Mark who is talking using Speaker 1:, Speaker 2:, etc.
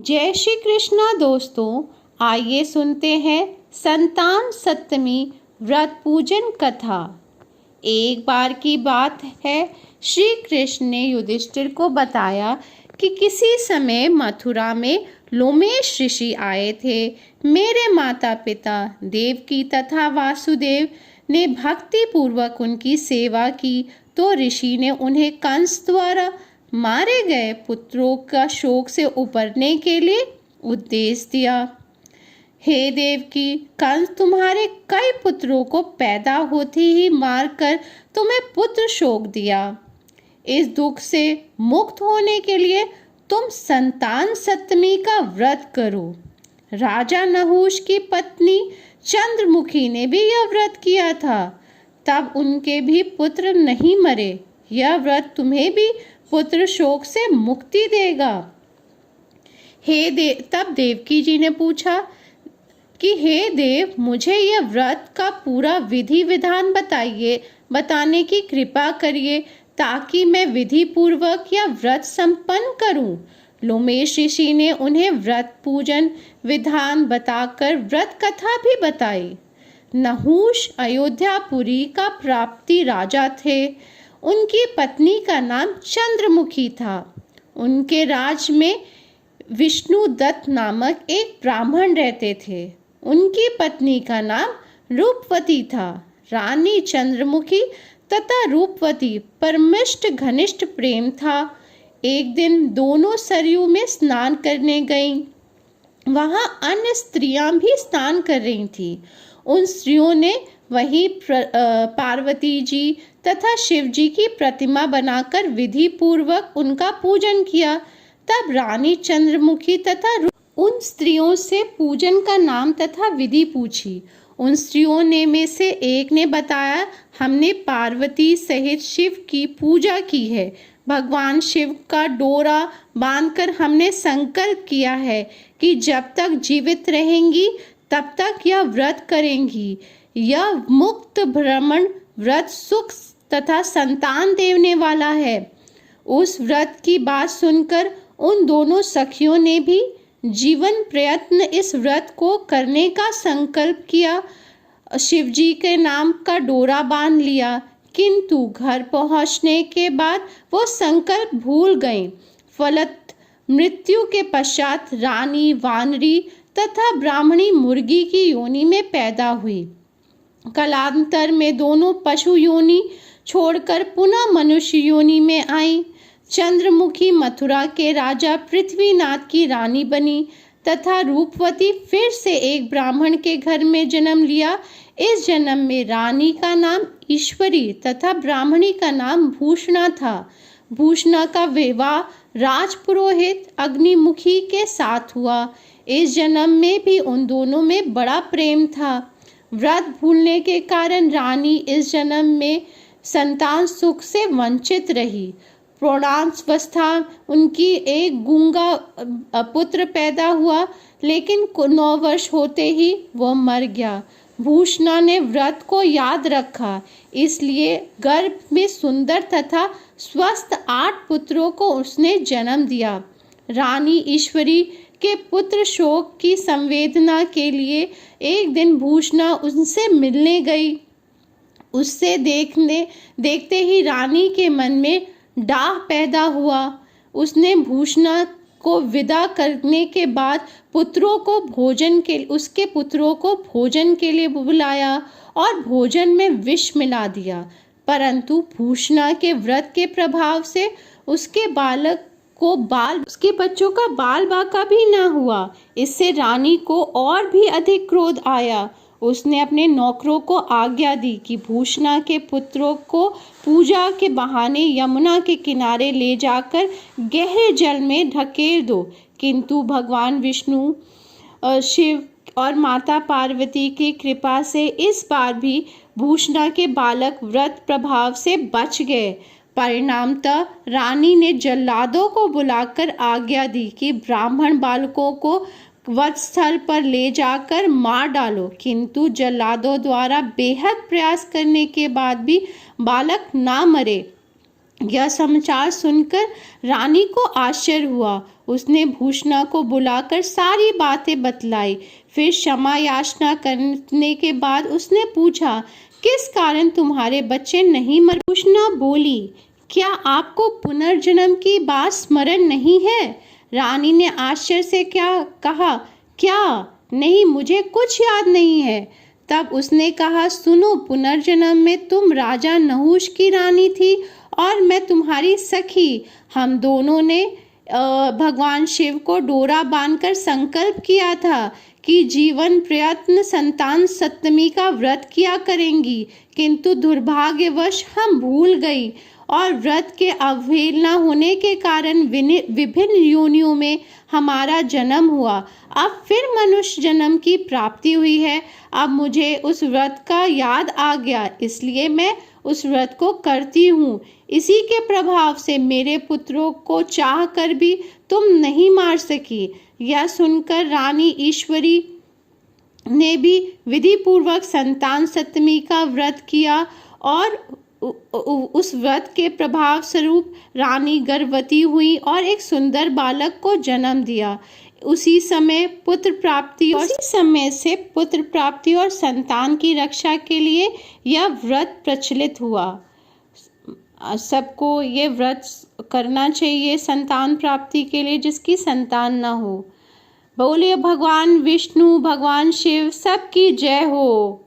Speaker 1: जय श्री कृष्णा दोस्तों, आइए सुनते हैं संतान सप्तमी व्रत पूजन कथा। एक बार की बात है, श्री कृष्ण ने युधिष्ठिर को बताया कि किसी समय मथुरा में लोमेश ऋषि आए थे। मेरे माता पिता देवकी तथा वासुदेव ने भक्ति पूर्वक उनकी सेवा की तो ऋषि ने उन्हें कंस द्वारा मारे गए पुत्रों का शोक से उबरने के लिए उपदेश दिया। हे देवकी, कंस तुम्हारे कई पुत्रों को पैदा होते ही मारकर तुम्हें पुत्र शोक दिया। इस दुख से मुक्त होने के लिए तुम संतान सप्तमी का व्रत करो। राजा नहुष की पत्नी चंद्रमुखी ने भी यह व्रत किया था, तब उनके भी पुत्र नहीं मरे। यह व्रत तुम्हें भी पुत्र शोक से मुक्ति देगा। तब देवकी जी ने पूछा कि हे देव, मुझे यह व्रत का पूरा विधि विधान बताने की कृपा करिए, ताकि मैं विधि पूर्वक यह व्रत संपन्न करूं। लोमेश ऋषि ने उन्हें व्रत पूजन विधान बताकर व्रत कथा भी बताई। नहुष अयोध्यापुरी का प्राप्ति राजा थे। उनकी पत्नी का नाम चंद्रमुखी था। उनके राज में विष्णुदत्त नामक एक ब्राह्मण रहते थे। उनकी पत्नी का नाम रूपवती था। रानी चंद्रमुखी तथा रूपवती परमिष्ट घनिष्ठ प्रेम था। एक दिन दोनों सरयू में स्नान करने गईं। वहां अन्य स्त्रियां भी स्नान कर रही थीं। उन स्त्रियों ने वहीं पार्वती जी तथा शिव जी की प्रतिमा बनाकर विधि पूर्वक उनका पूजन किया। तब रानी चंद्रमुखी तथा उन स्त्रियों से पूजन का नाम तथा विधि पूछी। उन स्त्रियों ने में से एक ने बताया, हमने पार्वती सहित शिव की पूजा की है। भगवान शिव का डोरा बांधकर हमने संकल्प किया है कि जब तक जीवित रहेंगी तब तक यह व्रत करेंगी। यह मुक्त भ्रमण व्रत सुख तथा संतान देने वाला है। उस व्रत की बात सुनकर उन दोनों सखियों ने भी जीवन प्रयत्न इस व्रत को करने का संकल्प किया। शिव जी के नाम का डोरा बांध लिया, किंतु घर पहुंचने के बाद वो संकल्प भूल गईं। फलत मृत्यु के पश्चात रानी वानरी तथा ब्राह्मणी मुर्गी की योनि में पैदा हुई। कालांतर में दोनों पशु योनि छोड़कर पुनः मनुष्य योनि में आई। चंद्रमुखी मथुरा के राजा पृथ्वीनाथ की रानी बनी तथा रूपवती फिर से एक ब्राह्मण के घर में जन्म लिया। इस जन्म में रानी का नाम ईश्वरी तथा ब्राह्मणी का नाम भूषणा था। भूषणा का विवाह राजपुरोहित अग्निमुखी के साथ हुआ। इस जन्म में भी उन दोनों में बड़ा प्रेम था। व्रत भूलने के कारण रानी इस जन्म में संतान सुख से वंचित रही। प्रौढ़ावस्था उनकी एक गूंगा पुत्र पैदा हुआ, लेकिन 9 वर्ष होते ही वह मर गया। भूषणा ने व्रत को याद रखा, इसलिए गर्भ में सुंदर तथा स्वस्थ 8 पुत्रों को उसने जन्म दिया। रानी ईश्वरी के पुत्र शोक की संवेदना के लिए एक दिन भूषणा उनसे मिलने गई। उससे देखते ही रानी के मन में डाह पैदा हुआ। उसने भूषणा को विदा करने के बाद उसके पुत्रों को भोजन के लिए बुलाया और भोजन में विष मिला दिया। परंतु भूषणा के व्रत के प्रभाव से उसके बच्चों का बाल बाका भी न हुआ। इससे रानी को और भी अधिक क्रोध आया। उसने अपने नौकरों को आज्ञा दी कि भूषणा के पुत्रों को पूजा के बहाने यमुना के किनारे ले जाकर गहरे जल में ढकेल दो। किंतु भगवान विष्णु, शिव और माता पार्वती की कृपा से इस बार भी भूषणा के बालक व्रत प्रभाव से बच गए। परिणामतः रानी ने जल्लादों को बुलाकर आज्ञा दी कि ब्राह्मण बालकों को वधस्थल पर ले जाकर मार डालो। किंतु जल्लादों द्वारा बेहद प्रयास करने के बाद भी बालक ना मरे। यह समाचार सुनकर रानी को आश्चर्य हुआ। उसने भूषणा को बुलाकर सारी बातें बतलाई। फिर क्षमा याचना करने के बाद उसने पूछा, किस कारण तुम्हारे बच्चे नहीं मरे? भूषणा बोली, क्या आपको पुनर्जन्म की बात स्मरण नहीं है? रानी ने आश्चर्य से कहा, क्या? नहीं, मुझे कुछ याद नहीं है। तब उसने कहा, सुनो, पुनर्जन्म में तुम राजा नहुष की रानी थी और मैं तुम्हारी सखी। हम दोनों ने भगवान शिव को डोरा बांधकर संकल्प किया था कि जीवन प्रयत्न संतान सप्तमी का व्रत किया करेंगी, किंतु दुर्भाग्यवश हम भूल गई और व्रत के अवहेलना होने के कारण विभिन्न योनियों में हमारा जन्म हुआ। अब फिर मनुष्य जन्म की प्राप्ति हुई है। अब मुझे उस व्रत का याद आ गया, इसलिए मैं उस व्रत को करती हूँ। इसी के प्रभाव से मेरे पुत्रों को चाह कर भी तुम नहीं मार सकी। यह सुनकर रानी ईश्वरी ने भी विधि पूर्वक संतान सप्तमी का व्रत किया और उस व्रत के प्रभाव स्वरूप रानी गर्भवती हुई और एक सुंदर बालक को जन्म दिया। उसी समय से पुत्र प्राप्ति और संतान की रक्षा के लिए यह व्रत प्रचलित हुआ। सबको ये व्रत करना चाहिए संतान प्राप्ति के लिए, जिसकी संतान ना हो। बोलिए भगवान विष्णु, भगवान शिव, सबकी जय हो।